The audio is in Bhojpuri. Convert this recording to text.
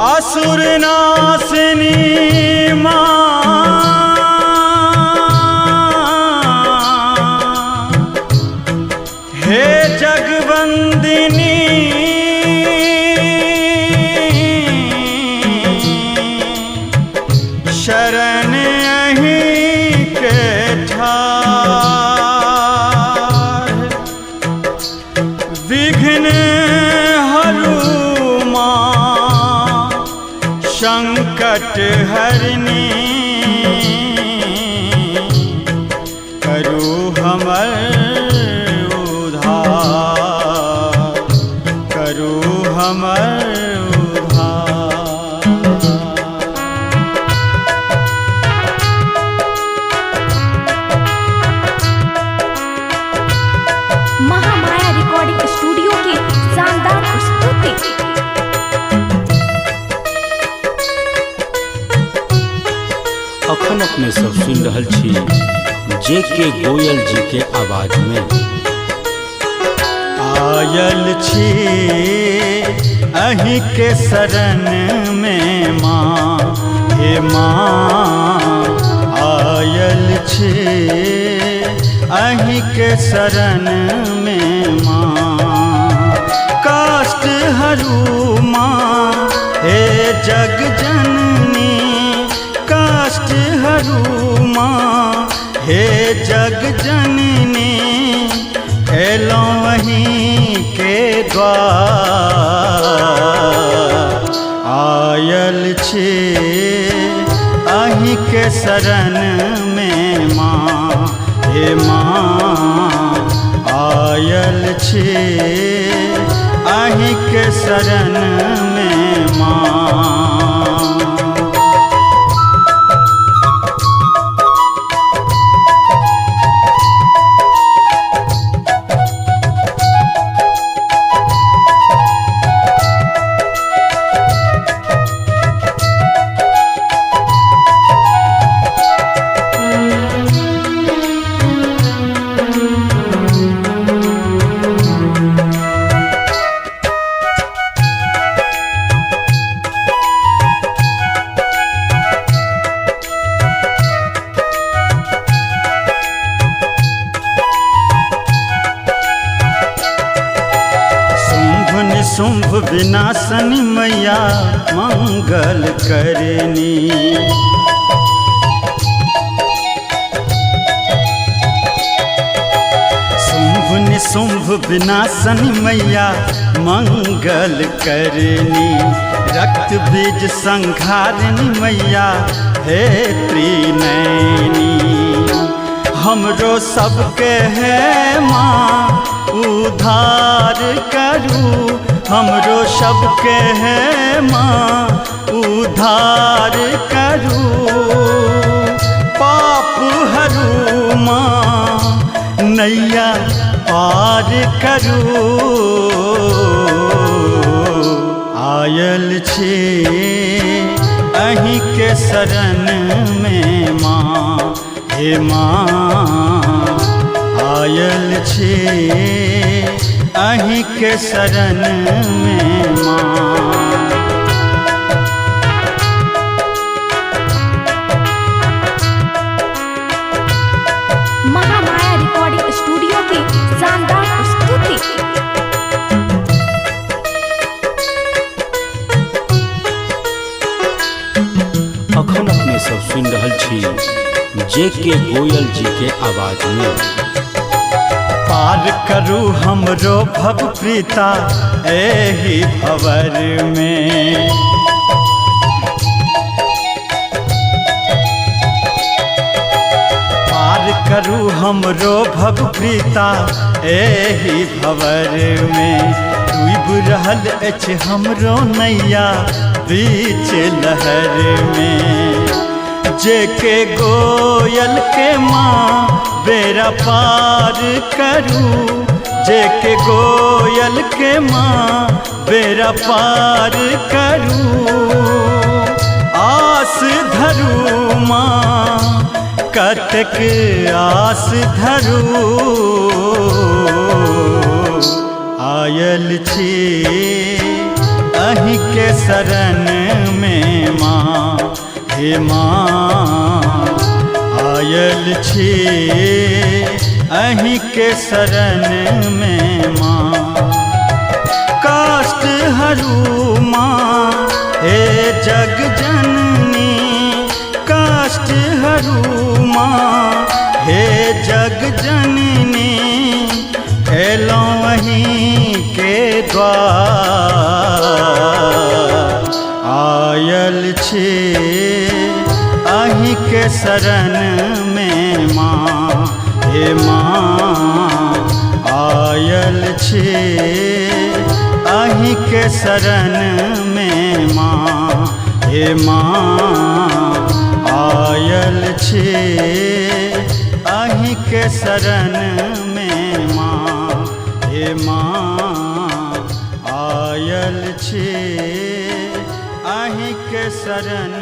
असुर नासिनी माँ हे जगवंदिनी शरण अहीं के ठार विघ्न हरु माँ संकट हरनी करू हमर उद्धार करू हमर महामाया रिकॉर्डिंग स्टूडियो की शानदार प्रस्तुति। अखन अपने सब सुन रहल छी जे.के. गोयल जी के आवाज में। आयल छी अहीं के शरण में माँ हे माँ आयल छी अहीं के शरण में माँ कष्ट हरू माँ हे जग जननी कष्ट हरू माँ हे जग जननी एलौं वहीं के द्वार आयल छी अहीं के शरण में माँ हे माँ आयल छी अहीं के शरण में माँ। शुंभ विनाशनी मैया मंगल करनी शुंभ निशुंभ विनाशनी मैया मंगल करनी रक्त बीज संघारिणी मैया हे त्रिनयनी हमरो सबके है माँ उद्धार करू हमरो सबके है माँ उद्धार करू पाप हरू माँ नैया पार करू आयल छी अहीं के शरण में माँ हे माँ आयल छी अहीं के शरण में माँ। महामाया रिकॉर्डिंग स्टूडियो की शानदार प्रस्तुति। अखन अपने सब सुन रहल छी जे.के. गोयल जी के आवाज में। पार करू हमरो भव प्रीता एही भवर में पार करू हमरो भव प्रीता एही भवर में डूब रहल अछि हमरो नैया बीच लहर में जे.के. गोयल के माँ बेरा पार करू जे.के. गोयल के माँ बेरा पार करू आस धरू माँ कतक आस धरू आयल छी अहीं के शरण में माँ हे माँ आयल छी अहीं के शरण में माँ काष्ट हरू माँ हे जग जननी काष्ट हरू माँ हे जग जननी एलौं अहीं के द्वार आयल छी अहीं के शरण में माँ हे माँ आयल छी अहीं के शरण में माँ हे माँ आयल छी अहीं के शरण में माँ हे माँ आयल छी अहीं के शरण